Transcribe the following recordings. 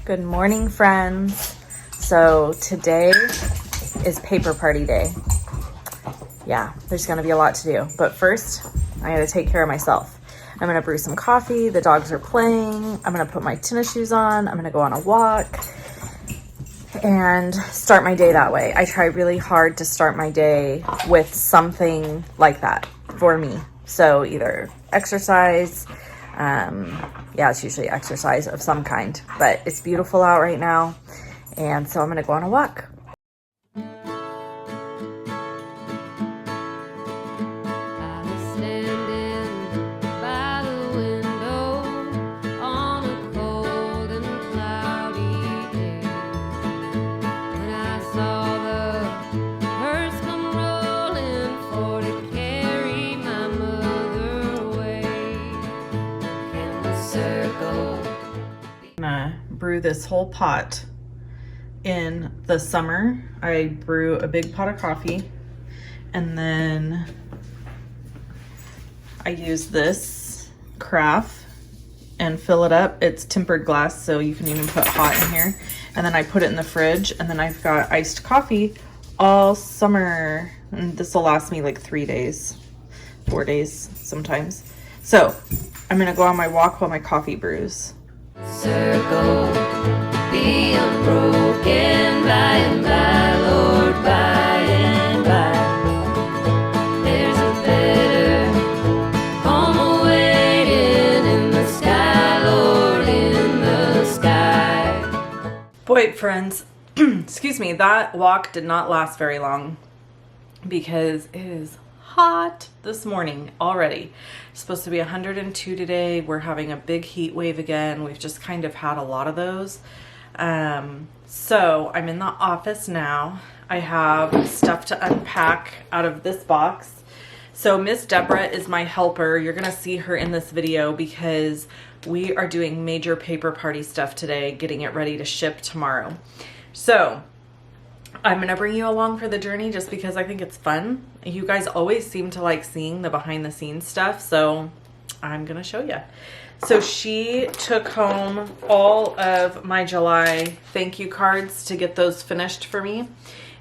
Good morning, friends. So today is paper party day. Yeah, there's gonna be a lot to do, but first I gotta take care of myself. I'm gonna brew some coffee, the dogs are playing, I'm gonna put my tennis shoes on, I'm gonna go on a walk and start my day that way. I try really hard to start my day with something like that for me. So either exercise, yeah, it's usually exercise of some kind, but it's beautiful out right now. And so I'm gonna go on a walk. Brew this whole pot. In the summer I brew a big pot of coffee, and then I use this carafe and fill it up. It's tempered glass, so you can even put hot in here, and then I put it in the fridge, and then I've got iced coffee all summer, and this will last me like 3 days, 4 days sometimes. So I'm gonna go on my walk while my coffee brews. Circle, be unbroken by and by, Lord, by and by. There's a better home awaiting in the sky, Lord, in the sky. Boy, friends, excuse me, that walk did not last very long because it is hot this morning already. It's supposed to be 102 today. We're having a big heat wave again. We've just kind of had a lot of those. So I'm in the office now. I have stuff to unpack out of this box. So Miss Deborah is my helper. You're gonna see her in this video because we are doing major paper party stuff today, getting it ready to ship tomorrow. So I'm gonna bring you along for the journey just because I think it's fun. You guys always seem to like seeing the behind the scenes stuff, so I'm gonna show you. So she took home all of my July thank you cards to get those finished for me,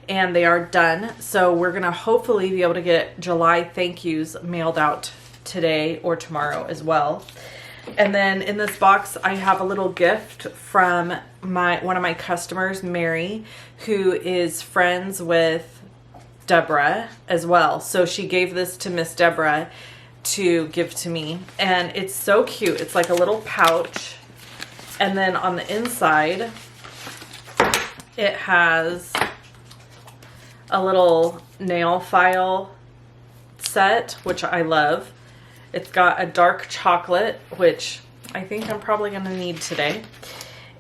and they are done. So we're gonna hopefully be able to get July thank yous mailed out today or tomorrow as well. And then in this box, I have a little gift from one of my customers, Mary, who is friends with Deborah as well. So she gave this to Miss Deborah to give to me. And it's so cute. It's like a little pouch. And then on the inside, it has a little nail file set, which I love. It's got a dark chocolate, which I think I'm probably going to need today.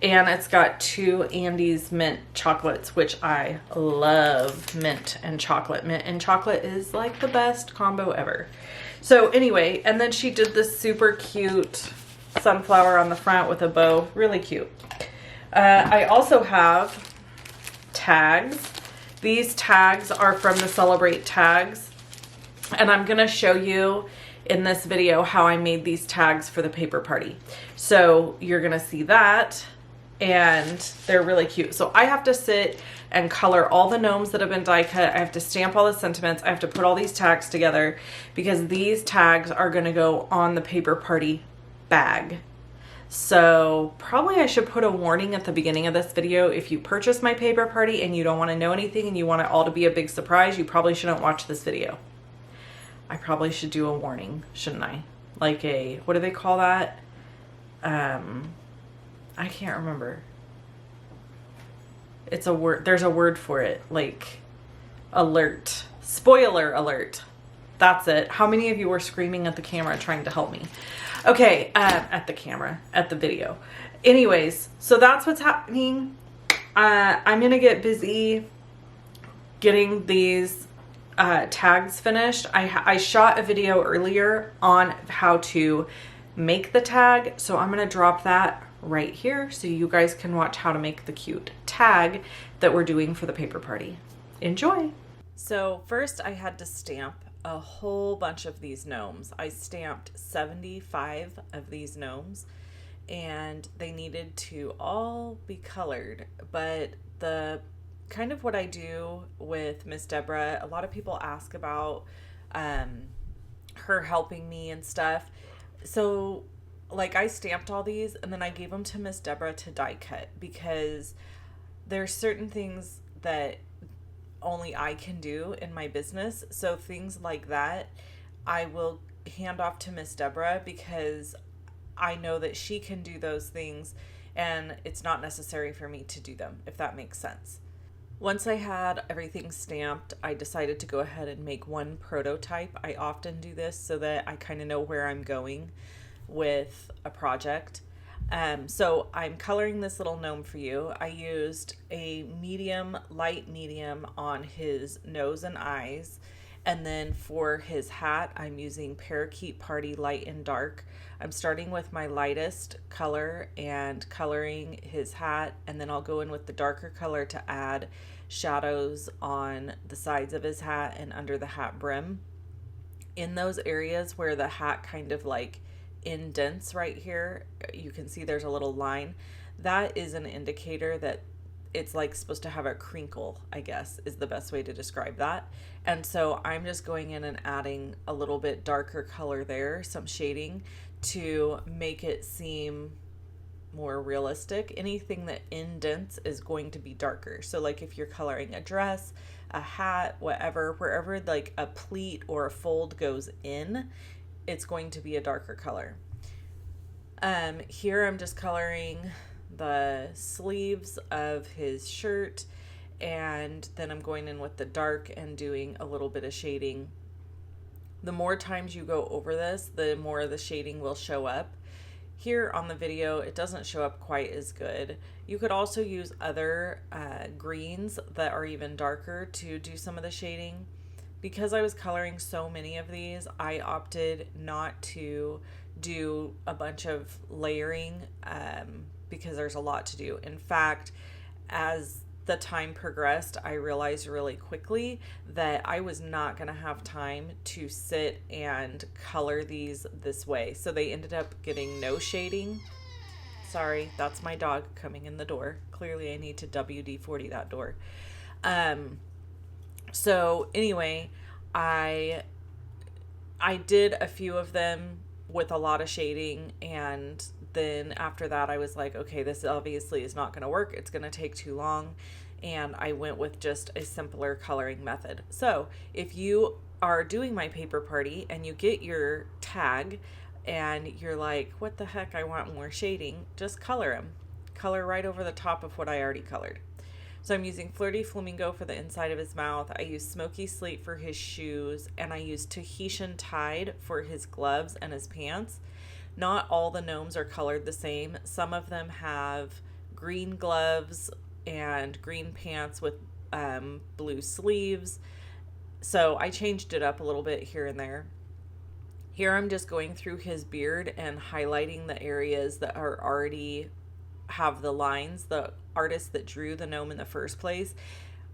And it's got 2 Andes mint chocolates, which I love mint and chocolate. Mint and chocolate is like the best combo ever. So anyway, and then she did this super cute sunflower on the front with a bow. Really cute. I also have tags. These tags are from the Celebrate tags. And I'm going to show you in this video how I made these tags for the paper party. So you're gonna see that, and they're really cute. So I have to sit and color all the gnomes that have been die cut. I have to stamp all the sentiments. I have to put all these tags together because these tags are gonna go on the paper party bag. So probably I should put a warning at the beginning of this video. If you purchase my paper party and you don't want to know anything and you want it all to be a big surprise, you probably shouldn't watch this video. I probably should do a warning, shouldn't I? Like a, what do they call that? I can't remember. It's a word, there's a word for it, like alert, spoiler alert. That's it. How many of you were screaming at the camera trying to help me? Okay, at the camera, at the video. Anyways, so that's what's happening. I'm gonna get busy getting these tags finished. I shot a video earlier on how to make the tag, so I'm gonna drop that right here so you guys can watch how to make the cute tag that we're doing for the paper party. Enjoy! So first I had to stamp a whole bunch of these gnomes. I stamped 75 of these gnomes, and they needed to all be colored. But the kind of what I do with Miss Deborah, a lot of people ask about her helping me and stuff. So like I stamped all these and then I gave them to Miss Deborah to die cut, because there's certain things that only I can do in my business. So things like that, I will hand off to Miss Deborah, because I know that she can do those things and it's not necessary for me to do them, if that makes sense. Once I had everything stamped, I decided to go ahead and make one prototype. I often do this so that I kind of know where I'm going with a project. So I'm coloring this little gnome for you. I used a medium, light medium on his nose and eyes. And then for his hat, I'm using Parakeet Party Light and Dark. I'm starting with my lightest color and coloring his hat, and then I'll go in with the darker color to add shadows on the sides of his hat and under the hat brim. In those areas where the hat kind of like indents right here, you can see there's a little line. That is an indicator that it's like supposed to have a crinkle, I guess is the best way to describe that. And so I'm just going in and adding a little bit darker color there, some shading, to make it seem more realistic. Anything that indents is going to be darker. So like if you're coloring a dress, a hat, whatever, wherever like a pleat or a fold goes in, it's going to be a darker color. Here I'm just coloring the sleeves of his shirt, and then I'm going in with the dark and doing a little bit of shading. The more times you go over this, the more the shading will show up. Here on the video, it doesn't show up quite as good. You could also use other greens that are even darker to do some of the shading. Because I was coloring so many of these, I opted not to do a bunch of layering because there's a lot to do. In fact, as the time progressed, I realized really quickly that I was not going to have time to sit and color these this way. So they ended up getting no shading. Sorry, that's my dog coming in the door. Clearly I need to WD-40 that door. So anyway, I did a few of them with a lot of shading, and then after that I was like, okay, this obviously is not going to work. It's going to take too long, and I went with just a simpler coloring method. So if you are doing my paper party and you get your tag and you're like, what the heck, I want more shading, just color them. Color right over the top of what I already colored. So I'm using Flirty Flamingo for the inside of his mouth. I use Smoky Slate for his shoes, and I use Tahitian Tide for his gloves and his pants. Not all the gnomes are colored the same. Some of them have green gloves and green pants with blue sleeves. So I changed it up a little bit here and there. Here I'm just going through his beard and highlighting the areas that are already have the lines. The artist that drew the gnome in the first place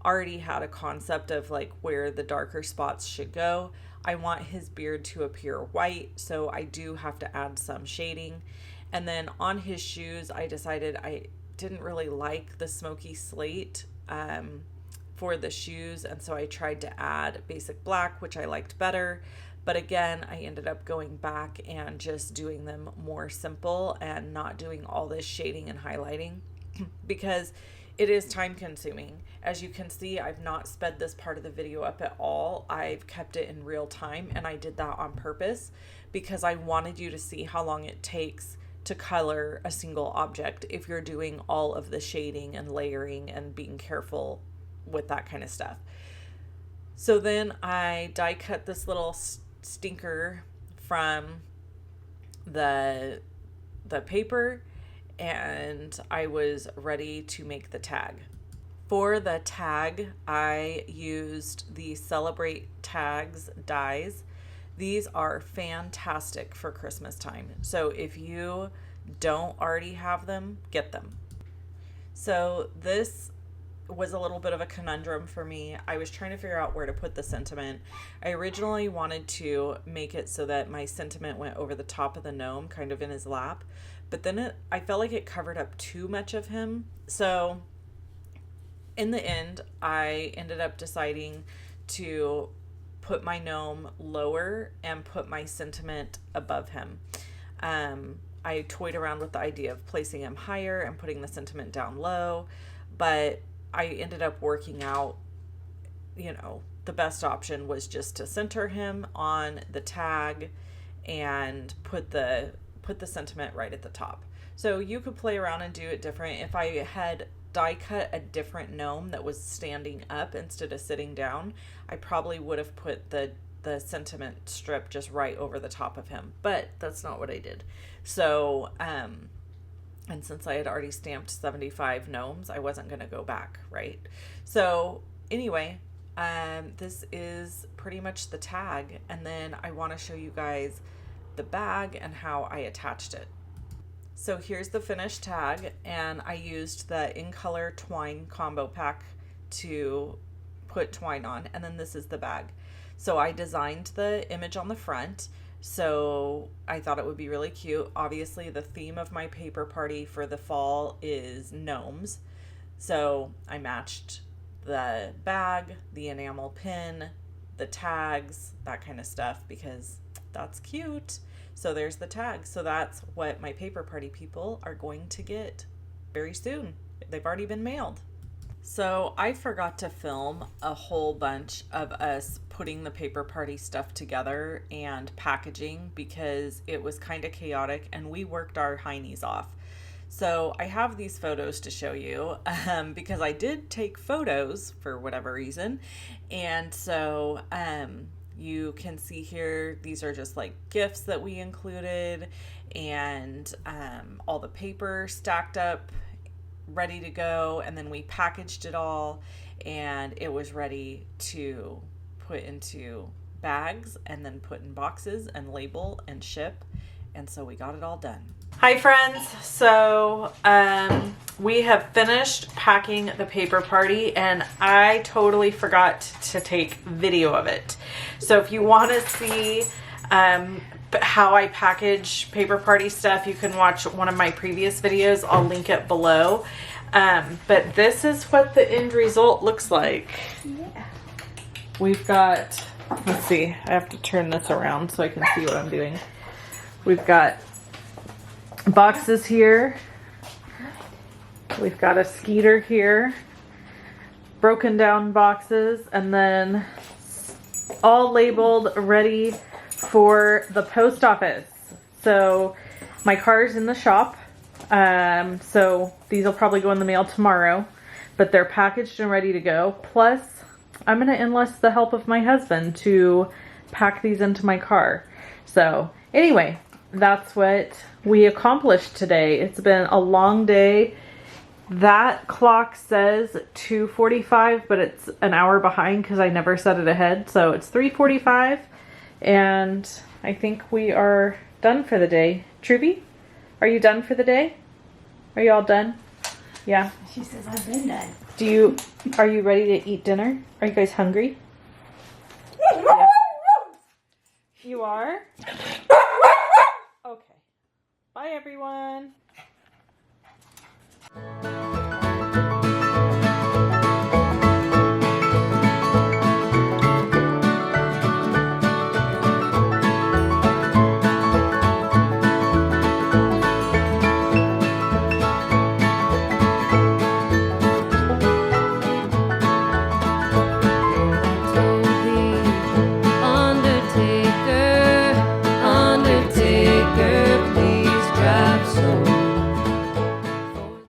already had a concept of like where the darker spots should go. I want his beard to appear white, so I do have to add some shading. And then on his shoes, I decided I didn't really like the Smoky Slate for the shoes, and so I tried to add basic black, which I liked better. But again, I ended up going back and just doing them more simple and not doing all this shading and highlighting because it is time consuming. As you can see, I've not sped this part of the video up at all. I've kept it in real time, and I did that on purpose because I wanted you to see how long it takes to color a single object if you're doing all of the shading and layering and being careful with that kind of stuff. So then I die cut this little stinker from the paper, and I was ready to make the tag. For the tag, I used the Celebrate Tags dies. These are fantastic for Christmas time. So if you don't already have them, get them. So this was a little bit of a conundrum for me. I was trying to figure out where to put the sentiment. I originally wanted to make it so that my sentiment went over the top of the gnome, kind of in his lap, but then I felt like it covered up too much of him. So in the end, I ended up deciding to put my gnome lower and put my sentiment above him. I toyed around with the idea of placing him higher and putting the sentiment down low, but I ended up working out, you know, the best option was just to center him on the tag and put the sentiment right at the top. So you could play around and do it different. If I had die cut a different gnome that was standing up instead of sitting down, I probably would have put the sentiment strip just right over the top of him, but that's not what I did. So and since I had already stamped 75 gnomes, I wasn't going to go back, right? So anyway, this is pretty much the tag, and then I want to show you guys the bag and how I attached it. So here's the finished tag, and I used the In Color twine combo pack to put twine on, and then this is the bag. So I designed the image on the front, so I thought it would be really cute. Obviously the theme of my paper party for the fall is gnomes, so I matched the bag, the enamel pin, the tags, that kind of stuff, because that's cute. So there's the tag. So that's what my paper party people are going to get very soon. They've already been mailed. So I forgot to film a whole bunch of us putting the paper party stuff together and packaging because it was kind of chaotic and we worked our heinies off. So I have these photos to show you because I did take photos for whatever reason. And so you can see here, these are just like gifts that we included, and all the paper stacked up ready to go, and then we packaged it all and it was ready to put into bags and then put in boxes and label and ship. And so we got it all done. Hi friends, so we have finished packing the paper party and I totally forgot to take video of it. So if you want to see how I package paper party stuff, you can watch one of my previous videos. I'll link it below. But this is what the end result looks like. Yeah. We've got, let's see, I have to turn this around so I can see what I'm doing. We've got boxes here. We've got a skeeter here. Broken down boxes, and then all labeled, ready for the post office. So my car's in the shop. So these will probably go in the mail tomorrow, but they're packaged and ready to go. Plus, I'm going to enlist the help of my husband to pack these into my car. So anyway, that's what we accomplished today. It's been a long day. That clock says 2:45, but it's an hour behind because I never set it ahead. So it's 3:45, and I think we are done for the day. Truby, are you done for the day? Are you all done? Yeah. She says I've been done. Are you ready to eat dinner? Are you guys hungry? Yeah. You are? Okay. Bye, everyone.